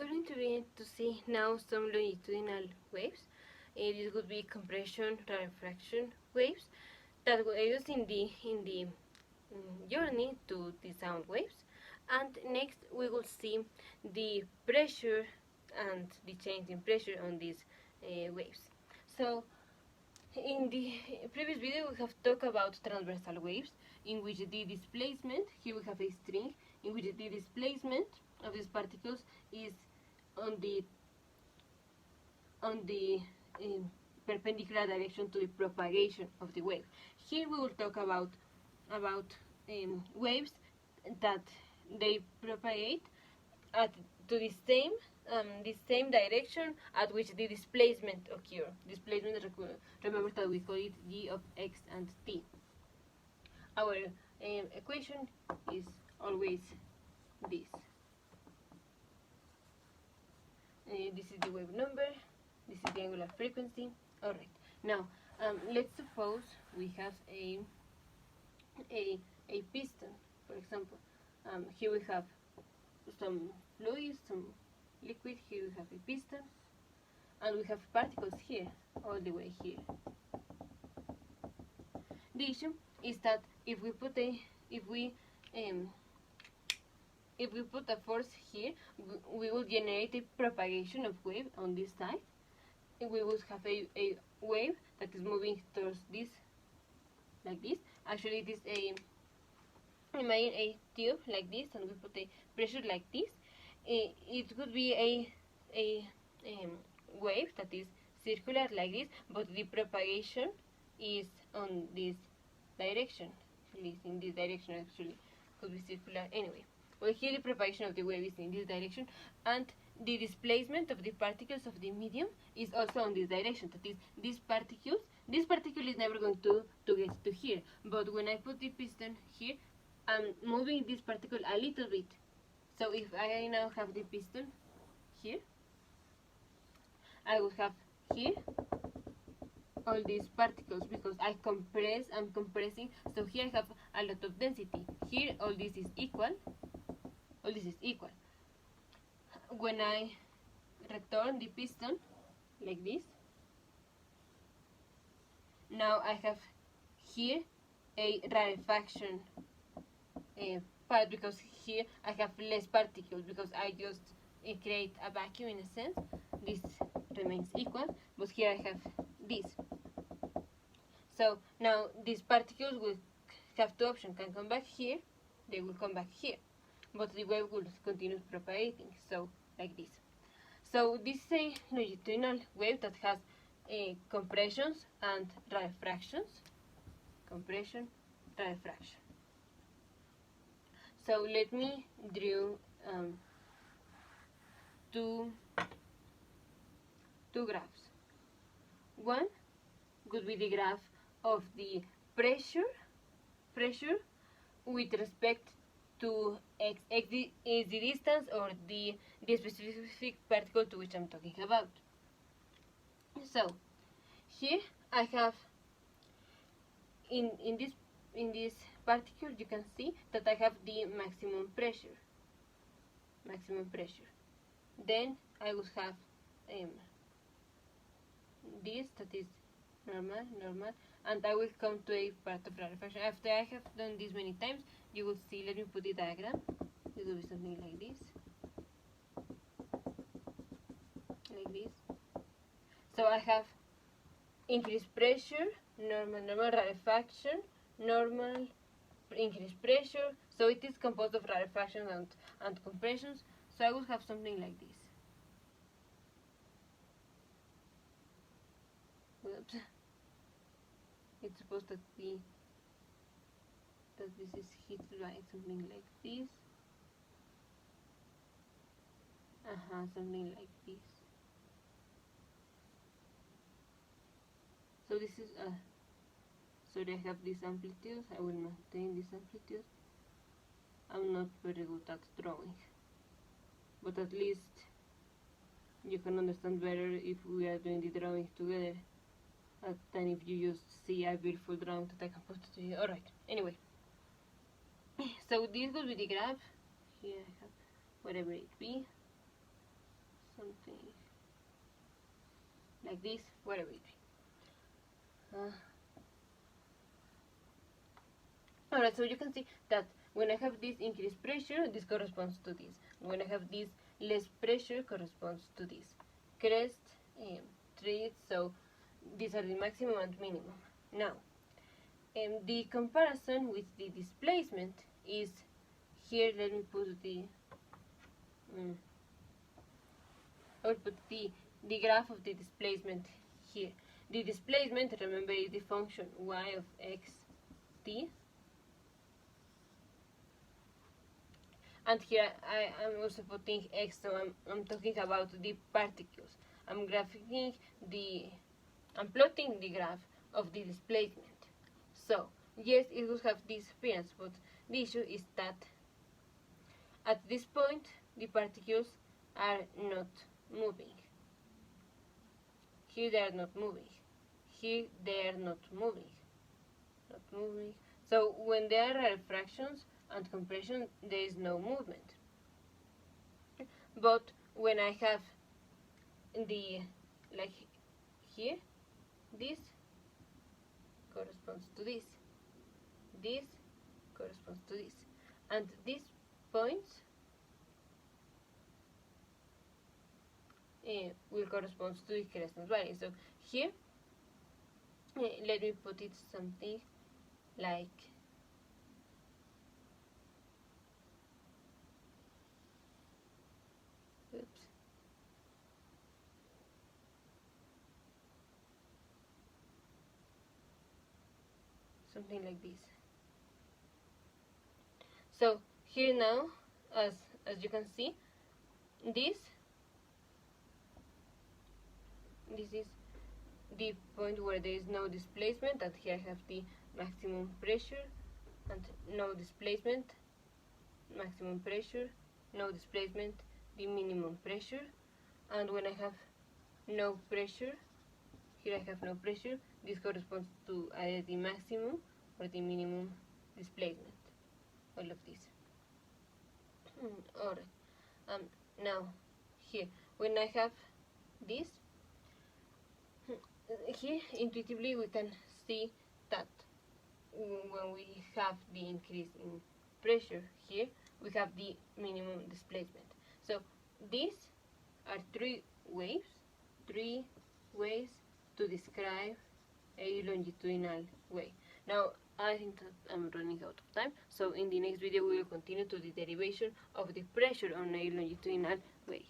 we're going to see now some longitudinal waves. This would be compression, rarefaction waves that will aid us in the journey to the sound waves. And next we will see the pressure and the change in pressure on these waves. So in the previous video we have talked about transversal waves, in which the displacement, here we have a string, in which the displacement of these particles is on the perpendicular direction to the propagation of the wave. Here we will talk about waves that they propagate to the same direction at which the displacement occur. Displacement, remember that we call it g of x and t. Our equation is always this. This is the wave number, this is the angular frequency. Alright, now let's suppose we have a piston, for example. Here we have some fluid, some liquid, here we have a piston, and we have particles here, all the way here. The issue is that if we put a force here, we will generate a propagation of wave on this side, and we will have a wave that is moving towards this, like this. Actually, it is imagine a tube like this, and we put a pressure like this. It could be a wave that is circular like this, but the propagation is on this direction. Actually, it's in this direction. Actually, could be circular anyway. Well, here the propagation of the wave is in this direction, and the displacement of the particles of the medium is also on this direction. That is, this particle is never going to get to here. But when I put the piston here, I'm moving this particle a little bit. So if I now have the piston here, I will have here all these particles, because I'm compressing. So here I have a lot of density. Here all this is equal. All this is equal. When I return the piston like this, now I have here a rarefaction part, because here I have less particles, because I just create a vacuum in a sense. This remains equal, but here I have this. So now these particles will have two options: can come back here, they will come back here, but the wave will continue propagating, so like this. So this is a longitudinal wave that has compressions and rarefactions. Compression, rarefaction. So let me draw two graphs. One would be the graph of the pressure with respect to x is the distance, or the specific particle to which I'm talking about. So here I have in this particle, you can see that I have the maximum pressure. Then I will have this, that is normal, and I will come to a part of rarefaction. After I have done this many times, you will see, let me put the diagram. It will be something like this. So I have increased pressure, normal rarefaction, normal, increased pressure. So it is composed of rarefaction and compressions. So I will have something like this. Oops. It's supposed to be that this is hit by something like this. Something like this. So this is sorry, I have this amplitude. I will maintain this amplitude. I'm not very good at drawing, but at least you can understand better if we are doing the drawing together than if you just see a beautiful drawing that I can post to you. Alright, anyway. So this will be the graph. Here I have whatever it be. something like this, whatever it is. Alright, so you can see that when I have this increased pressure, this corresponds to this. When I have this less pressure, corresponds to this. Crest, treat, so these are the maximum and minimum. Now, the comparison with the displacement is here. Let me put the I will put the graph of the displacement here. The displacement, remember, is the function y of x t. And here I am also putting x, so I'm talking about the particles. I'm plotting the graph of the displacement. So, yes, it will have this appearance, but the issue is that at this point, the particles are not moving. Here they are not moving. Here they are not moving. Not moving. So, when there are fractions and compression, there is no movement. But when I have the, like here, this corresponds to this. This corresponds to this. And these points will correspond to the crescent valley. So here, let me put it something like something like this. So here now, as you can see, this is the point where there is no displacement, and here I have the maximum pressure and no displacement, maximum pressure, no displacement, the minimum pressure. And when I have no pressure, here I have no pressure, this corresponds to either the maximum or the minimum displacement. All of this. Alright. Now here, when I have this, here intuitively we can see that when we have the increase in pressure here, we have the minimum displacement. So these are three ways to describe a longitudinal way. Now I think that I'm running out of time, so in the next video we will continue to the derivation of the pressure on a longitudinal way.